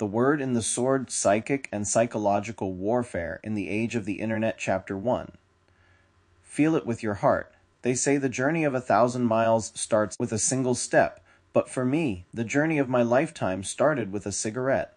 The Word in the Sword, Psychic and Psychological Warfare in the Age of the Internet, Chapter 1. Feel it with your heart. They say the journey of 1,000 miles starts with a single step, but for me, the journey of my lifetime started with a cigarette.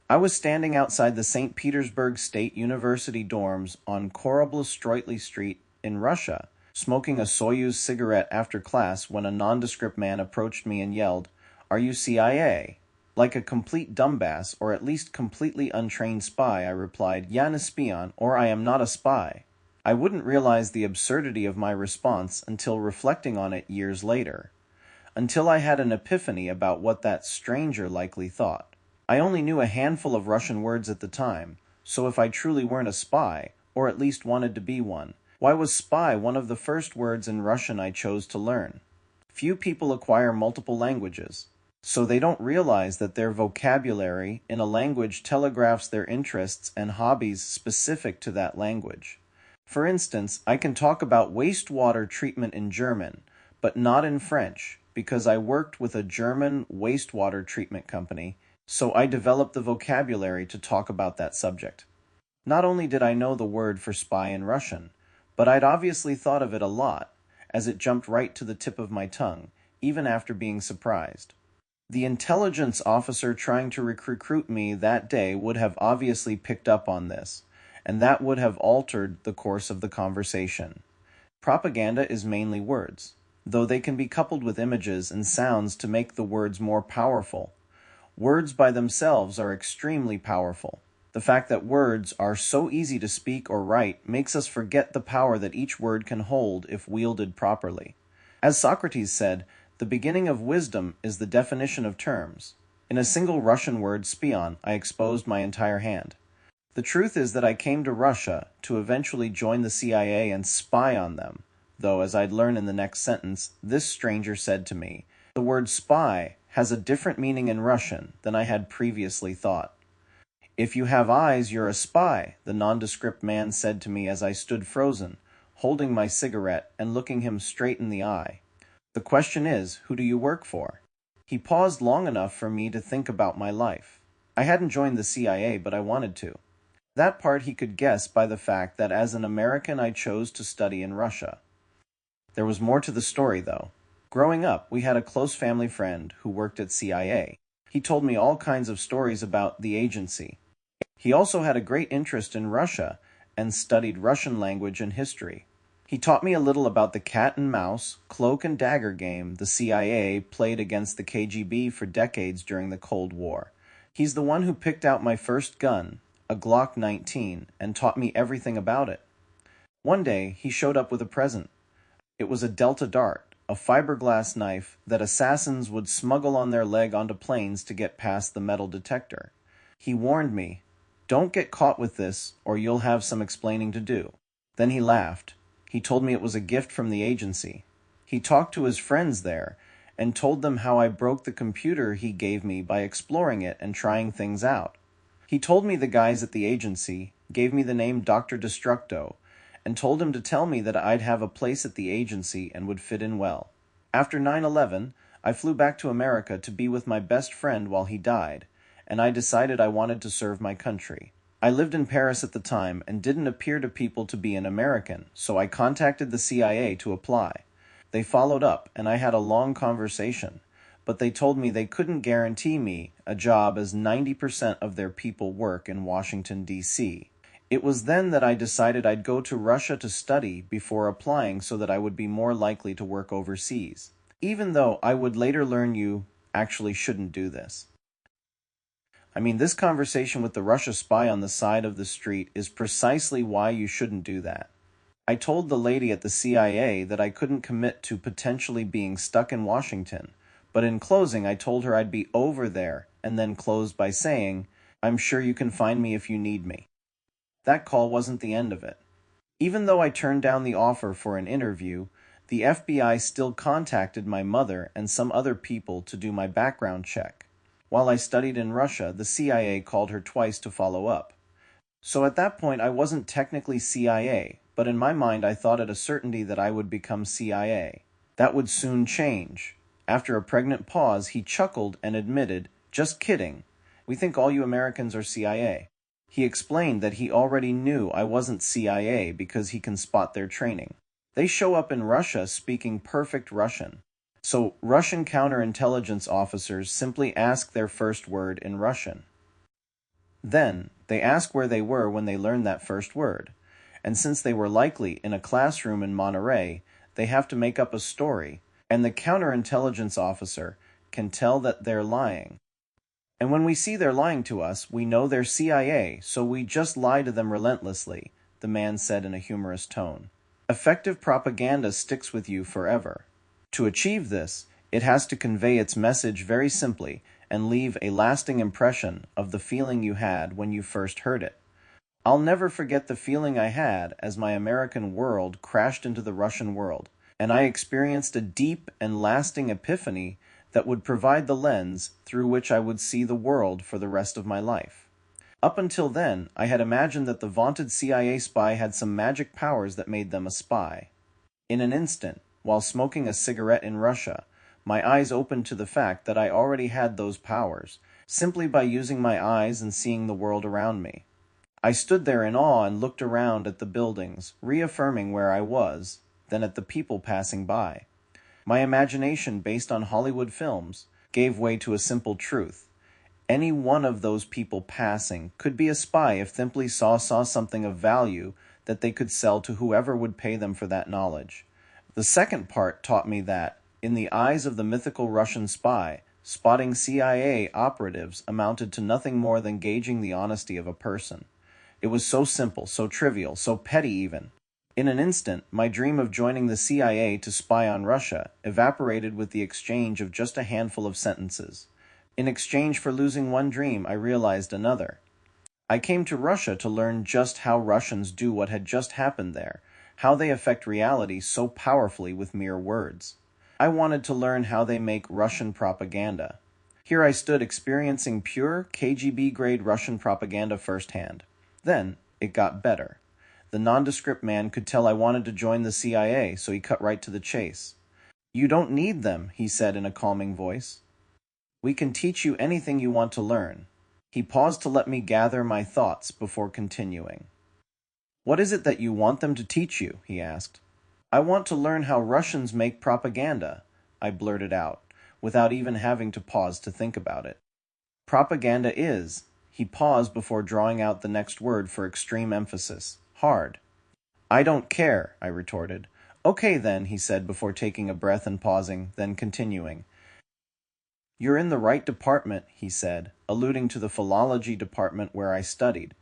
I was standing outside the Saint Petersburg State University dorms on Koroblo-Stroitly Street in Russia, smoking a Soyuz cigarette after class when a nondescript man approached me and yelled, "Are you CIA?" Like a complete dumbass, or at least completely untrained spy, I replied, "Ya ne spion, or I am not a spy." I wouldn't realize the absurdity of my response until reflecting on it years later, until I had an epiphany about what that stranger likely thought. I only knew a handful of Russian words at the time, so if I truly weren't a spy, or at least wanted to be one, why was spy one of the first words in Russian I chose to learn? Few people acquire multiple languages, so they don't realize that their vocabulary in a language telegraphs their interests and hobbies specific to that language. For instance, I can talk about wastewater treatment in German, but not in French, because I worked with a German wastewater treatment company, so I developed the vocabulary to talk about that subject. Not only did I know the word for spy in Russian, but I'd obviously thought of it a lot, as it jumped right to the tip of my tongue, even after being surprised. The intelligence officer trying to recruit me that day would have obviously picked up on this, and that would have altered the course of the conversation. Propaganda is mainly words, though they can be coupled with images and sounds to make the words more powerful. Words by themselves are extremely powerful. The fact that words are so easy to speak or write makes us forget the power that each word can hold if wielded properly. As Socrates said, the beginning of wisdom is the definition of terms. In a single Russian word, spion, I exposed my entire hand. The truth is that I came to Russia to eventually join the CIA and spy on them, though, as I'd learn in the next sentence, this stranger said to me, "The word spy has a different meaning in Russian than I had previously thought." "If you have eyes, you're a spy," the nondescript man said to me as I stood frozen, holding my cigarette and looking him straight in the eye. "The question is, who do you work for?" He paused long enough for me to think about my life. I hadn't joined the CIA, but I wanted to. That part he could guess by the fact that as an American I chose to study in Russia. There was more to the story, though. Growing up, we had a close family friend who worked at CIA. He told me all kinds of stories about the agency. He also had a great interest in Russia and studied Russian language and history. He taught me a little about the cat and mouse, cloak and dagger game the CIA played against the KGB for decades during the Cold War. He's the one who picked out my first gun, a Glock 19, and taught me everything about it. One day, he showed up with a present. It was a Delta Dart, a fiberglass knife that assassins would smuggle on their leg onto planes to get past the metal detector. He warned me, "Don't get caught with this, or you'll have some explaining to do." Then he laughed. He told me it was a gift from the agency. He talked to his friends there, and told them how I broke the computer he gave me by exploring it and trying things out. He told me the guys at the agency gave me the name Dr. Destructo, and told him to tell me that I'd have a place at the agency and would fit in well. After 9/11, I flew back to America to be with my best friend while he died, and I decided I wanted to serve my country. I lived in Paris at the time and didn't appear to people to be an American, so I contacted the CIA to apply. They followed up, and I had a long conversation, but they told me they couldn't guarantee me a job as 90% of their people work in Washington, D.C. It was then that I decided I'd go to Russia to study before applying so that I would be more likely to work overseas, even though I would later learn you actually shouldn't do this. This conversation with the Russia spy on the side of the street is precisely why you shouldn't do that. I told the lady at the CIA that I couldn't commit to potentially being stuck in Washington, but in closing I told her I'd be over there, and then closed by saying, "I'm sure you can find me if you need me." That call wasn't the end of it. Even though I turned down the offer for an interview, the FBI still contacted my mother and some other people to do my background check. While I studied in Russia, the CIA called her twice to follow up. So at that point I wasn't technically CIA, but in my mind I thought it a certainty that I would become CIA. That would soon change. After a pregnant pause, he chuckled and admitted, "Just kidding. We think all you Americans are CIA. He explained that he already knew I wasn't CIA because he can spot their training. They show up in Russia speaking perfect Russian. So Russian counterintelligence officers simply ask their first word in Russian. Then, they ask where they were when they learned that first word. And since they were likely in a classroom in Monterey, they have to make up a story, and the counterintelligence officer can tell that they're lying. And when we see they're lying to us, we know they're CIA, so we just lie to them relentlessly, the man said in a humorous tone. Effective propaganda sticks with you forever. To achieve this, it has to convey its message very simply and leave a lasting impression of the feeling you had when you first heard it. I'll never forget the feeling I had as my American world crashed into the Russian world, and I experienced a deep and lasting epiphany that would provide the lens through which I would see the world for the rest of my life. Up until then, I had imagined that the vaunted CIA spy had some magic powers that made them a spy. In an instant, while smoking a cigarette in Russia, my eyes opened to the fact that I already had those powers, simply by using my eyes and seeing the world around me. I stood there in awe and looked around at the buildings, reaffirming where I was, then at the people passing by. My imagination, based on Hollywood films, gave way to a simple truth. Any one of those people passing could be a spy if simply saw something of value that they could sell to whoever would pay them for that knowledge. The second part taught me that, in the eyes of the mythical Russian spy, spotting CIA operatives amounted to nothing more than gauging the honesty of a person. It was so simple, so trivial, so petty even. In an instant, my dream of joining the CIA to spy on Russia evaporated with the exchange of just a handful of sentences. In exchange for losing one dream, I realized another. I came to Russia to learn just how Russians do what had just happened there, how they affect reality so powerfully with mere words. I wanted to learn how they make Russian propaganda. Here I stood experiencing pure KGB-grade Russian propaganda firsthand. Then, it got better. The nondescript man could tell I wanted to join the CIA, so he cut right to the chase. "You don't need them," he said in a calming voice. "We can teach you anything you want to learn." He paused to let me gather my thoughts before continuing. "What is it that you want them to teach you?" he asked. "I want to learn how Russians make propaganda," I blurted out, without even having to pause to think about it. "Propaganda is," he paused before drawing out the next word for extreme emphasis, "hard." "I don't care," I retorted. "Okay then," he said before taking a breath and pausing, then continuing. "You're in the right department," he said, alluding to the philology department where I studied.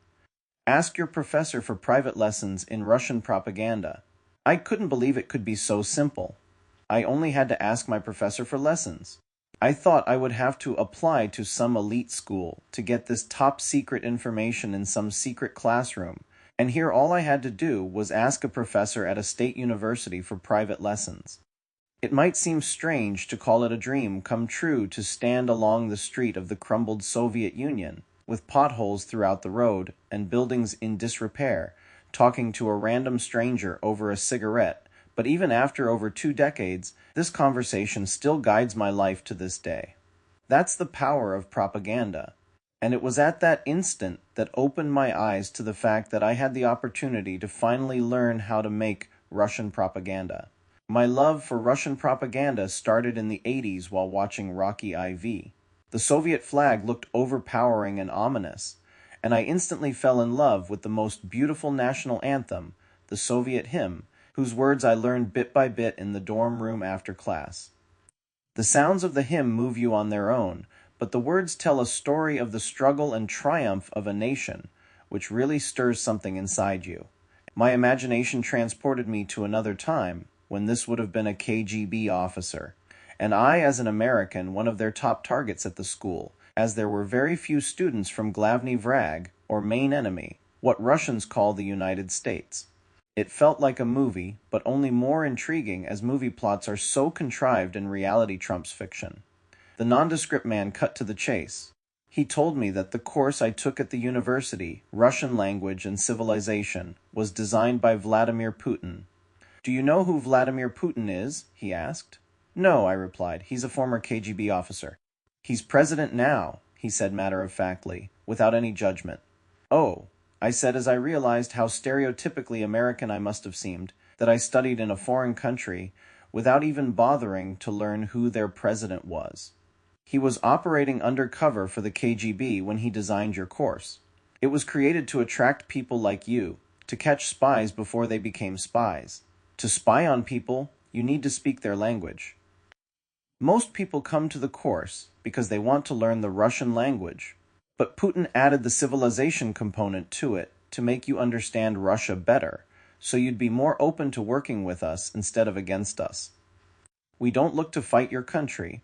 "Ask your professor for private lessons in Russian propaganda." I couldn't believe it could be so simple. I only had to ask my professor for lessons. I thought I would have to apply to some elite school to get this top-secret information in some secret classroom, and here all I had to do was ask a professor at a state university for private lessons. It might seem strange to call it a dream come true to stand along the street of the crumbled Soviet Union, with potholes throughout the road and buildings in disrepair, talking to a random stranger over a cigarette, but even after over 2 decades, this conversation still guides my life to this day. That's the power of propaganda. And it was at that instant that opened my eyes to the fact that I had the opportunity to finally learn how to make Russian propaganda. My love for Russian propaganda started in the 80s while watching Rocky IV. The Soviet flag looked overpowering and ominous, and I instantly fell in love with the most beautiful national anthem, the Soviet hymn, whose words I learned bit by bit in the dorm room after class. The sounds of the hymn move you on their own, but the words tell a story of the struggle and triumph of a nation, which really stirs something inside you. My imagination transported me to another time, when this would have been a KGB officer, and I, as an American, one of their top targets at the school, as there were very few students from Glavny Vrag, or main enemy, what Russians call the United States. It felt like a movie, but only more intriguing as movie plots are so contrived and reality trumps fiction. The nondescript man cut to the chase. He told me that the course I took at the university, Russian Language and Civilization, was designed by Vladimir Putin. "Do you know who Vladimir Putin is?" he asked. "No," I replied. "He's a former KGB officer." "He's president now. he said matter-of-factly, without any judgment. "Oh," I said as I realized how stereotypically American I must have seemed, that I studied in a foreign country without even bothering to learn who their president was. "He was operating undercover for the KGB when he designed your course. It was created to attract people like you, to catch spies before they became spies. To spy on people, you need to speak their language. Most people come to the course because they want to learn the Russian language, but Putin added the civilization component to it to make you understand Russia better, so you'd be more open to working with us instead of against us. We don't look to fight your country,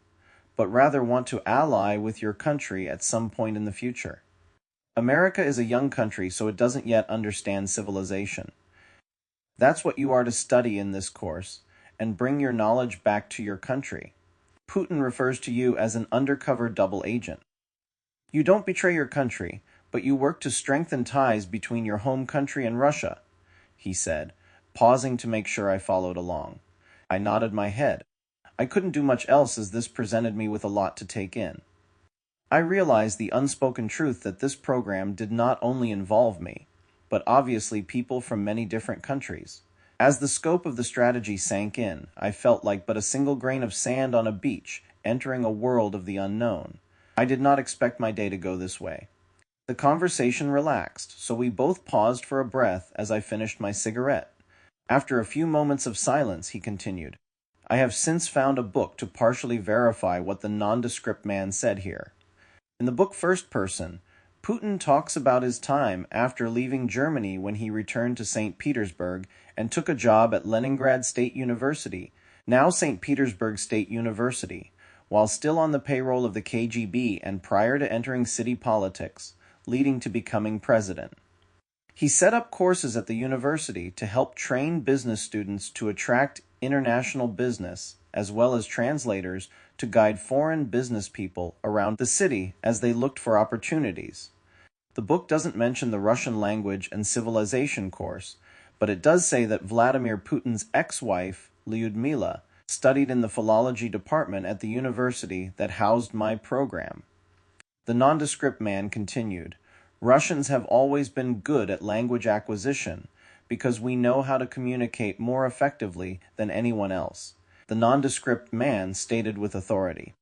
but rather want to ally with your country at some point in the future. America is a young country, so it doesn't yet understand civilization. That's what you are to study in this course, and bring your knowledge back to your country. Putin refers to you as an undercover double agent. You don't betray your country, but you work to strengthen ties between your home country and Russia," he said, pausing to make sure I followed along. I nodded my head. I couldn't do much else as this presented me with a lot to take in. I realized the unspoken truth that this program did not only involve me, but obviously people from many different countries. As the scope of the strategy sank in, I felt like but a single grain of sand on a beach, entering a world of the unknown. I did not expect my day to go this way. The conversation relaxed, so we both paused for a breath as I finished my cigarette. After a few moments of silence, he continued, "I have since found a book to partially verify what the nondescript man said here. In the book First Person, Putin talks about his time after leaving Germany when he returned to Saint Petersburg and took a job at Leningrad State University, now Saint Petersburg State University, while still on the payroll of the KGB and prior to entering city politics, leading to becoming president. He set up courses at the university to help train business students to attract international business, as well as translators to guide foreign business people around the city as they looked for opportunities. The book doesn't mention the Russian language and civilization course, but it does say that Vladimir Putin's ex-wife, Lyudmila, studied in the philology department at the university that housed my program." The nondescript man continued, "Russians have always been good at language acquisition because we know how to communicate more effectively than anyone else." The nondescript man stated with authority,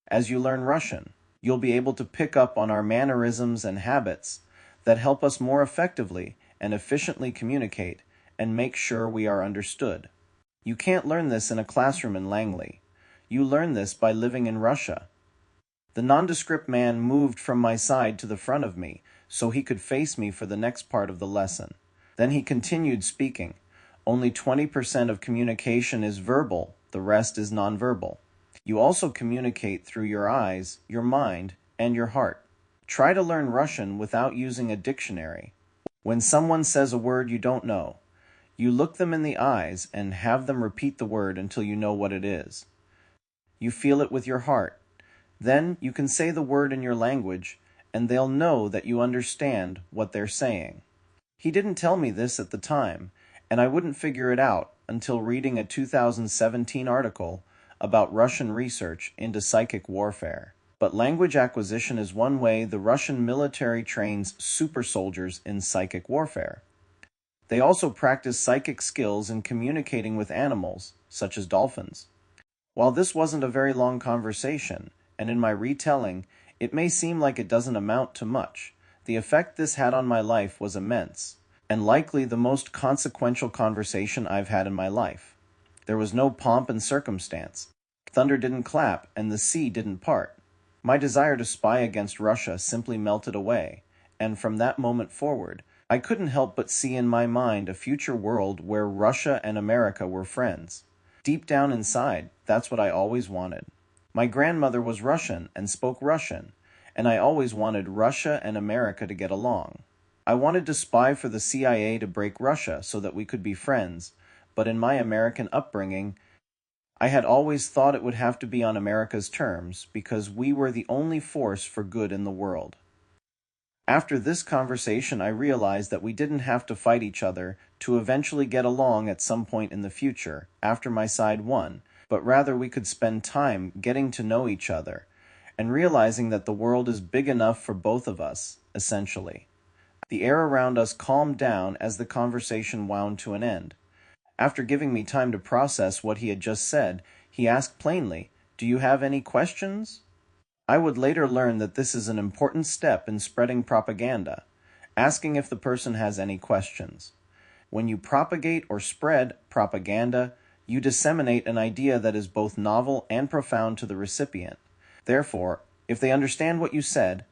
"As you learn Russian, you'll be able to pick up on our mannerisms and habits that help us more effectively and efficiently communicate and make sure we are understood. You can't learn this in a classroom in Langley. You learn this by living in Russia." The nondescript man moved from my side to the front of me so he could face me for the next part of the lesson. Then he continued speaking. "Only 20% of communication is verbal, the rest is nonverbal. You also communicate through your eyes, your mind, and your heart. Try to learn Russian without using a dictionary. When someone says a word you don't know, you look them in the eyes and have them repeat the word until you know what it is. You feel it with your heart. Then you can say the word in your language, and they'll know that you understand what they're saying." He didn't tell me this at the time, and I wouldn't figure it out until reading a 2017 article about Russian research into psychic warfare. But language acquisition is one way the Russian military trains super soldiers in psychic warfare. They also practice psychic skills in communicating with animals, such as dolphins. While this wasn't a very long conversation, and in my retelling, it may seem like it doesn't amount to much, the effect this had on my life was immense, and likely the most consequential conversation I've had in my life. There was no pomp and circumstance. Thunder didn't clap, and the sea didn't part. My desire to spy against Russia simply melted away, and from that moment forward, I couldn't help but see in my mind a future world where Russia and America were friends. Deep down inside, that's what I always wanted. My grandmother was Russian and spoke Russian, and I always wanted Russia and America to get along. I wanted to spy for the CIA to break Russia so that we could be friends, but in my American upbringing, I had always thought it would have to be on America's terms because we were the only force for good in the world. After this conversation, I realized that we didn't have to fight each other to eventually get along at some point in the future, after my side won, but rather we could spend time getting to know each other, and realizing that the world is big enough for both of us, essentially. The air around us calmed down as the conversation wound to an end. After giving me time to process what he had just said, he asked plainly, "Do you have any questions?" I would later learn that this is an important step in spreading propaganda, asking if the person has any questions. When you propagate or spread propaganda, you disseminate an idea that is both novel and profound to the recipient. Therefore, if they understand what you said,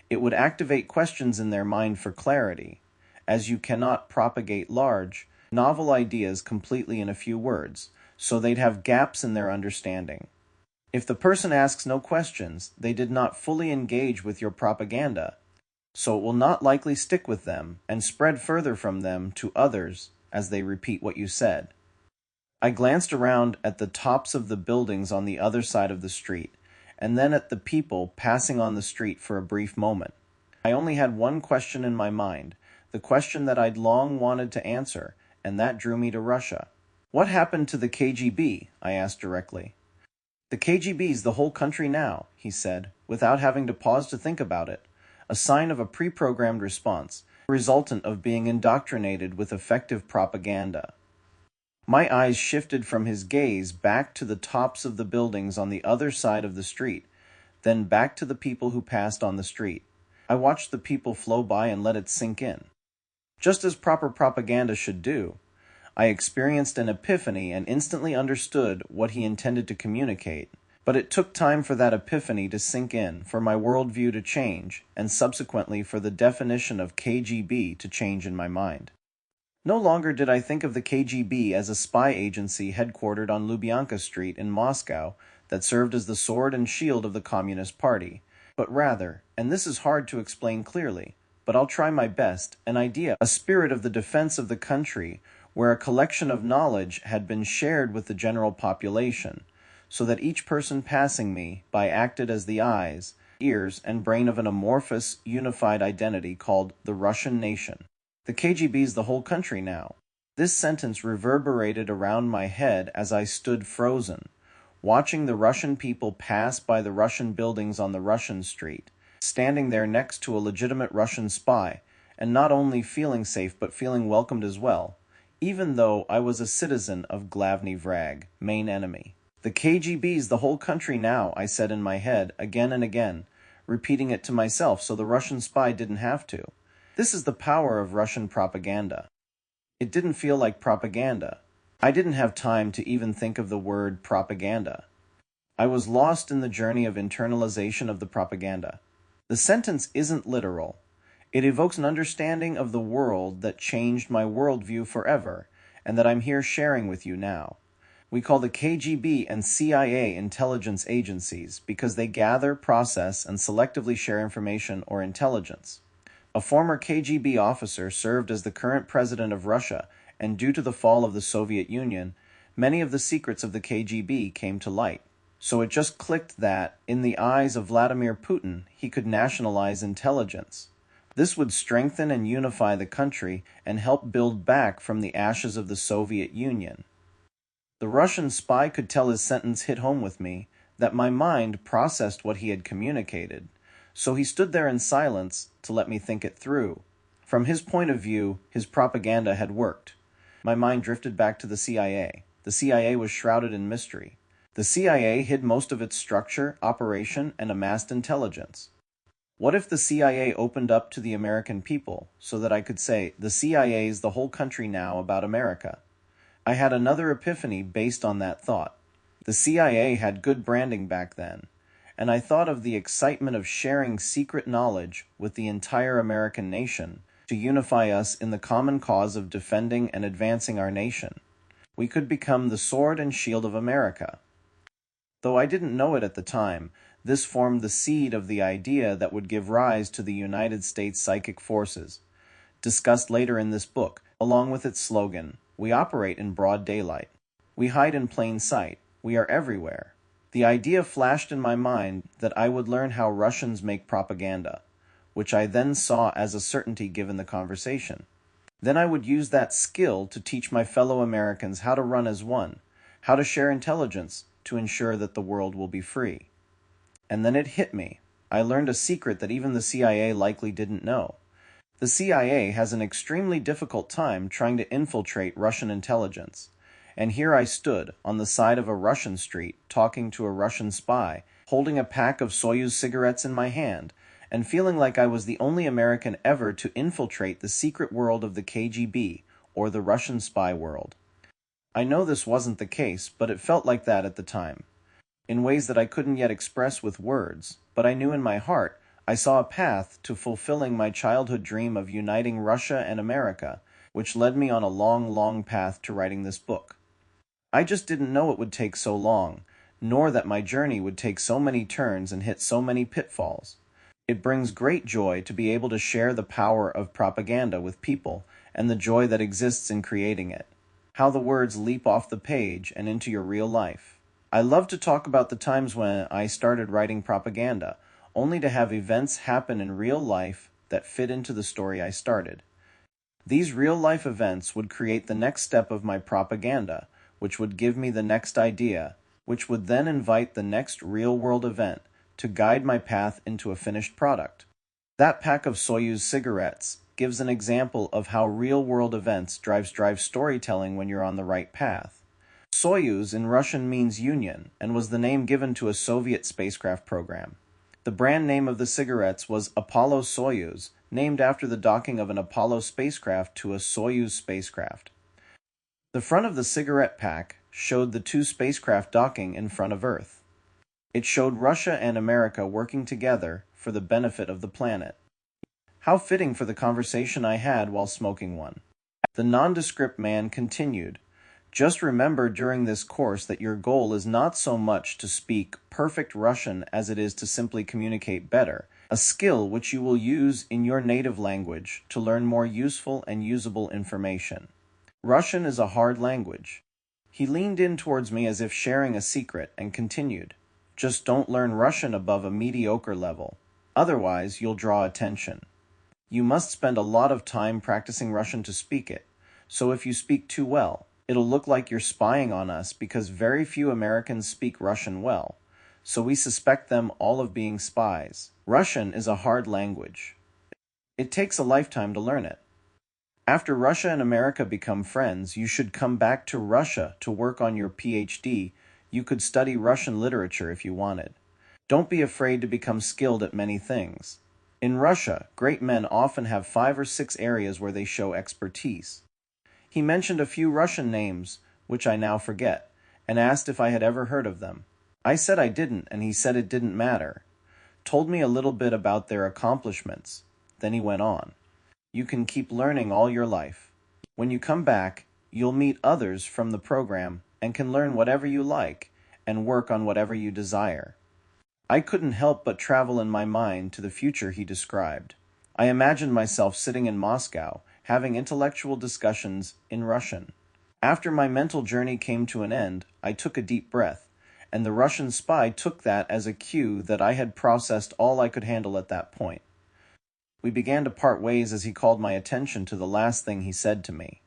it would activate questions in their mind for clarity, as you cannot propagate large, novel ideas completely in a few words, so they'd have gaps in their understanding. If the person asks no questions, they did not fully engage with your propaganda, so it will not likely stick with them and spread further from them to others as they repeat what you said. I glanced around at the tops of the buildings on the other side of the street, and then at the people passing on the street for a brief moment. I only had one question in my mind, the question that I'd long wanted to answer, and that drew me to Russia. "What happened to the KGB?" I asked directly. "The KGB's the whole country now," he said, without having to pause to think about it, a sign of a pre-programmed response, resultant of being indoctrinated with effective propaganda. My eyes shifted from his gaze back to the tops of the buildings on the other side of the street, then back to the people who passed on the street. I watched the people flow by and let it sink in. Just as proper propaganda should do, I experienced an epiphany and instantly understood what he intended to communicate, but it took time for that epiphany to sink in, for my worldview to change, and subsequently for the definition of KGB to change in my mind. No longer did I think of the KGB as a spy agency headquartered on Lubyanka Street in Moscow that served as the sword and shield of the Communist Party, but rather, and this is hard to explain clearly, but I'll try my best, an idea, a spirit of the defense of the country, where a collection of knowledge had been shared with the general population, so that each person passing me by acted as the eyes, ears, and brain of an amorphous, unified identity called the Russian nation. The KGB's the whole country now. This sentence reverberated around my head as I stood frozen, watching the Russian people pass by the Russian buildings on the Russian street, standing there next to a legitimate Russian spy, and not only feeling safe but feeling welcomed as well, even though I was a citizen of Glavny Vrag, main enemy. "The KGB's the whole country now," I said in my head again and again, repeating it to myself so the Russian spy didn't have to. This is the power of Russian propaganda. It didn't feel like propaganda. I didn't have time to even think of the word propaganda. I was lost in the journey of internalization of the propaganda. The sentence isn't literal. It evokes an understanding of the world that changed my worldview forever, and that I'm here sharing with you now. We call the KGB and CIA intelligence agencies because they gather, process, and selectively share information or intelligence. A former KGB officer served as the current president of Russia, and due to the fall of the Soviet Union, many of the secrets of the KGB came to light. So it just clicked that, in the eyes of Vladimir Putin, he could nationalize intelligence. This would strengthen and unify the country and help build back from the ashes of the Soviet Union. The Russian spy could tell his sentence hit home with me, that my mind processed what he had communicated, so he stood there in silence to let me think it through. From his point of view, his propaganda had worked. My mind drifted back to the CIA. The CIA was shrouded in mystery. The CIA hid most of its structure, operation, and amassed intelligence. What if the CIA opened up to the American people, so that I could say, the CIA's the whole country now about America? I had another epiphany based on that thought. The CIA had good branding back then, and I thought of the excitement of sharing secret knowledge with the entire American nation to unify us in the common cause of defending and advancing our nation. We could become the sword and shield of America. Though I didn't know it at the time, this formed the seed of the idea that would give rise to the United States Psychic Forces, discussed later in this book, along with its slogan, "We operate in broad daylight. We hide in plain sight. We are everywhere." The idea flashed in my mind that I would learn how Russians make propaganda, which I then saw as a certainty given the conversation. Then I would use that skill to teach my fellow Americans how to run as one, how to share intelligence to ensure that the world will be free. And then it hit me. I learned a secret that even the CIA likely didn't know. The CIA has an extremely difficult time trying to infiltrate Russian intelligence. And here I stood, on the side of a Russian street, talking to a Russian spy, holding a pack of Soyuz cigarettes in my hand, and feeling like I was the only American ever to infiltrate the secret world of the KGB, or the Russian spy world. I know this wasn't the case, but it felt like that at the time, in ways that I couldn't yet express with words, but I knew in my heart I saw a path to fulfilling my childhood dream of uniting Russia and America, which led me on a long, long path to writing this book. I just didn't know it would take so long, nor that my journey would take so many turns and hit so many pitfalls. It brings great joy to be able to share the power of propaganda with people and the joy that exists in creating it. How the words leap off the page and into your real life. I love to talk about the times when I started writing propaganda, only to have events happen in real life that fit into the story I started. These real-life events would create the next step of my propaganda, which would give me the next idea, which would then invite the next real-world event to guide my path into a finished product. That pack of Soyuz cigarettes gives an example of how real-world events drive storytelling when you're on the right path. Soyuz in Russian means union and was the name given to a Soviet spacecraft program. The brand name of the cigarettes was Apollo Soyuz, named after the docking of an Apollo spacecraft to a Soyuz spacecraft. The front of the cigarette pack showed the two spacecraft docking in front of Earth. It showed Russia and America working together for the benefit of the planet. How fitting for the conversation I had while smoking one. The nondescript man continued, "Just remember during this course that your goal is not so much to speak perfect Russian as it is to simply communicate better, a skill which you will use in your native language to learn more useful and usable information. Russian is a hard language." He leaned in towards me as if sharing a secret and continued, "Just don't learn Russian above a mediocre level. Otherwise, you'll draw attention. You must spend a lot of time practicing Russian to speak it, so if you speak too well, it'll look like you're spying on us because very few Americans speak Russian well, so we suspect them all of being spies. Russian is a hard language. It takes a lifetime to learn it. After Russia and America become friends, you should come back to Russia to work on your PhD. You could study Russian literature if you wanted. Don't be afraid to become skilled at many things. In Russia, great men often have 5 or 6 areas where they show expertise." He mentioned a few Russian names, which I now forget, and asked if I had ever heard of them. I said I didn't, and he said it didn't matter. Told me a little bit about their accomplishments. Then he went on. "You can keep learning all your life. When you come back, you'll meet others from the program and can learn whatever you like and work on whatever you desire." I couldn't help but travel in my mind to the future he described. I imagined myself sitting in Moscow, having intellectual discussions in Russian. After my mental journey came to an end, I took a deep breath, and the Russian spy took that as a cue that I had processed all I could handle at that point. We began to part ways as he called my attention to the last thing he said to me.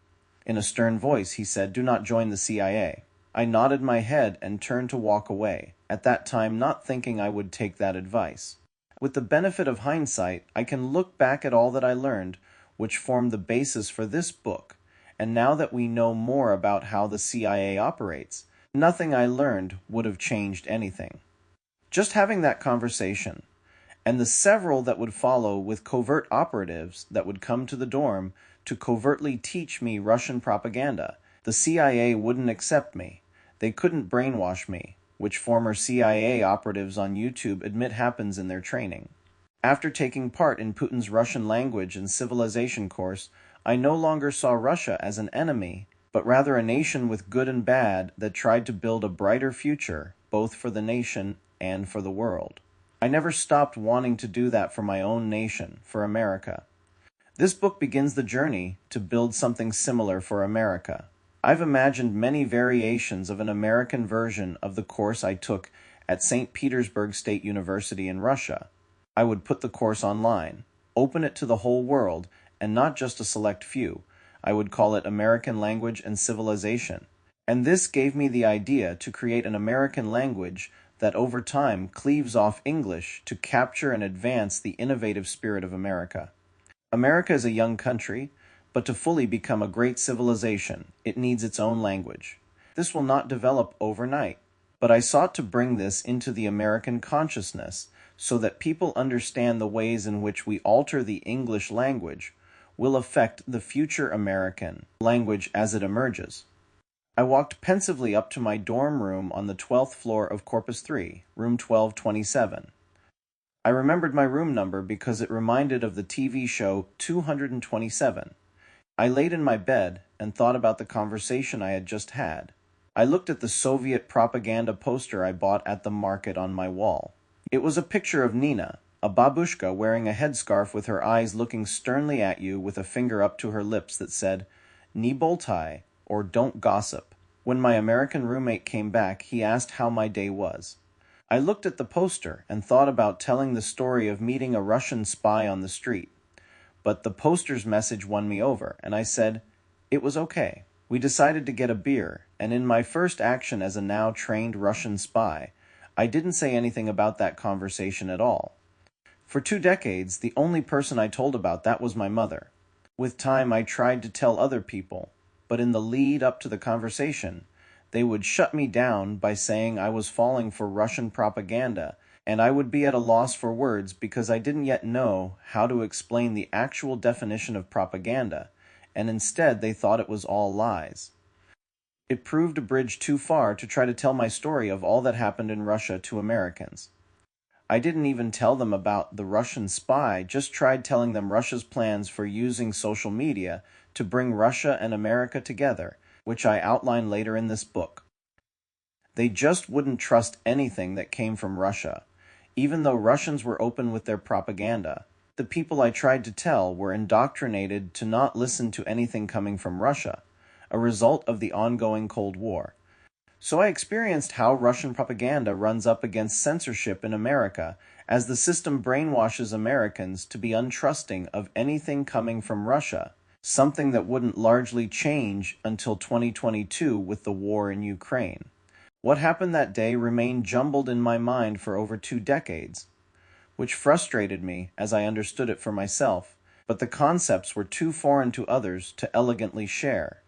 In a stern voice, he said, "Do not join the CIA." I nodded my head and turned to walk away, at that time not thinking I would take that advice. With the benefit of hindsight, I can look back at all that I learned, which formed the basis for this book, and now that we know more about how the CIA operates, nothing I learned would have changed anything. Just having that conversation, and the several that would follow with covert operatives that would come to the dorm to covertly teach me Russian propaganda, the CIA wouldn't accept me. They couldn't brainwash me, which former CIA operatives on YouTube admit happens in their training. After taking part in Putin's Russian language and civilization course, I no longer saw Russia as an enemy, but rather a nation with good and bad that tried to build a brighter future, both for the nation and for the world. I never stopped wanting to do that for my own nation, for America. This book begins the journey to build something similar for America. I've imagined many variations of an American version of the course I took at Saint Petersburg State University in Russia. I would put the course online, open it to the whole world, and not just a select few. I would call it American Language and Civilization. And this gave me the idea to create an American language that over time cleaves off English to capture and advance the innovative spirit of America. America is a young country, but to fully become a great civilization, it needs its own language. This will not develop overnight, but I sought to bring this into the American consciousness so that people understand the ways in which we alter the English language will affect the future American language as it emerges. I walked pensively up to my dorm room on the 12th floor of Corpus 3, room 1227. I remembered my room number because it reminded of the TV show 227. I laid in my bed and thought about the conversation I had just had. I looked at the Soviet propaganda poster I bought at the market on my wall. It was a picture of Nina, a babushka wearing a headscarf with her eyes looking sternly at you with a finger up to her lips that said, "Ni boltai," or "Don't gossip." When my American roommate came back, he asked how my day was. I looked at the poster and thought about telling the story of meeting a Russian spy on the street. But the poster's message won me over, and I said, it was okay. We decided to get a beer, and in my first action as a now trained Russian spy, I didn't say anything about that conversation at all. For 2 decades, the only person I told about that was my mother. With time, I tried to tell other people, but in the lead up to the conversation, they would shut me down by saying I was falling for Russian propaganda, and I would be at a loss for words because I didn't yet know how to explain the actual definition of propaganda, and instead they thought it was all lies. It proved a bridge too far to try to tell my story of all that happened in Russia to Americans. I didn't even tell them about the Russian spy, just tried telling them Russia's plans for using social media to bring Russia and America together, which I outline later in this book. They just wouldn't trust anything that came from Russia. Even though Russians were open with their propaganda, the people I tried to tell were indoctrinated to not listen to anything coming from Russia, a result of the ongoing Cold War. So I experienced how Russian propaganda runs up against censorship in America as the system brainwashes Americans to be untrusting of anything coming from Russia, something that wouldn't largely change until 2022 with the war in Ukraine. What happened that day remained jumbled in my mind for over 2 decades, which frustrated me as I understood it for myself, but the concepts were too foreign to others to elegantly share.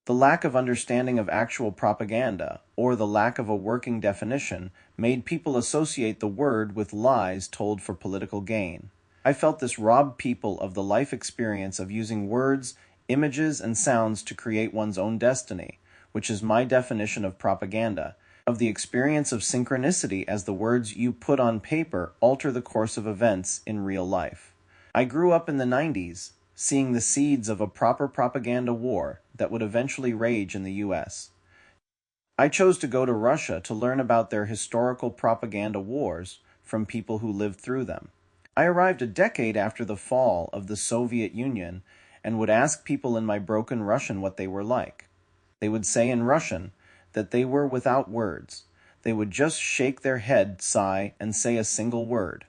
The lack of understanding of actual propaganda, or the lack of a working definition, made people associate the word with lies told for political gain. I felt this robbed people of the life experience of using words, images, and sounds to create one's own destiny, which is my definition of propaganda, of the experience of synchronicity as the words you put on paper alter the course of events in real life. I grew up in the 90s, seeing the seeds of a proper propaganda war that would eventually rage in the US. I chose to go to Russia to learn about their historical propaganda wars from people who lived through them. I arrived a decade after the fall of the Soviet Union and would ask people in my broken Russian what they were like. They would say in Russian that they were without words. They would just shake their head, sigh, and say a single word.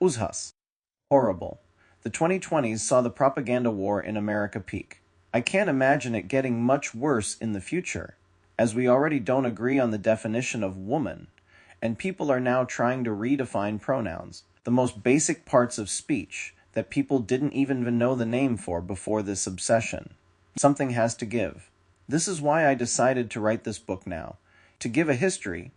Uzhas. Horrible. The 2020s saw the propaganda war in America peak. I can't imagine it getting much worse in the future, as we already don't agree on the definition of woman, and people are now trying to redefine pronouns, the most basic parts of speech that people didn't even know the name for before this obsession. Something has to give. This is why I decided to write this book now, to give a history,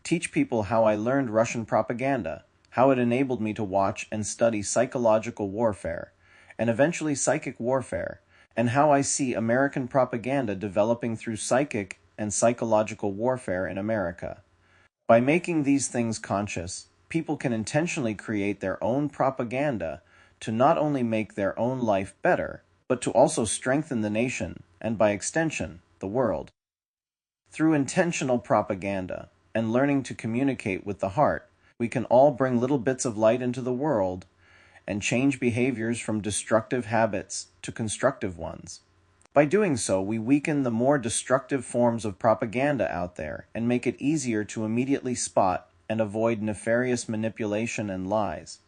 teach people how I learned Russian propaganda, how it enabled me to watch and study psychological warfare, and eventually psychic warfare, and how I see American propaganda developing through psychic and psychological warfare in America. By making these things conscious, people can intentionally create their own propaganda to not only make their own life better, but to also strengthen the nation, and by extension, the world. Through intentional propaganda and learning to communicate with the heart, we can all bring little bits of light into the world and change behaviors from destructive habits to constructive ones. By doing so, we weaken the more destructive forms of propaganda out there and make it easier to immediately spot and avoid nefarious manipulation and lies.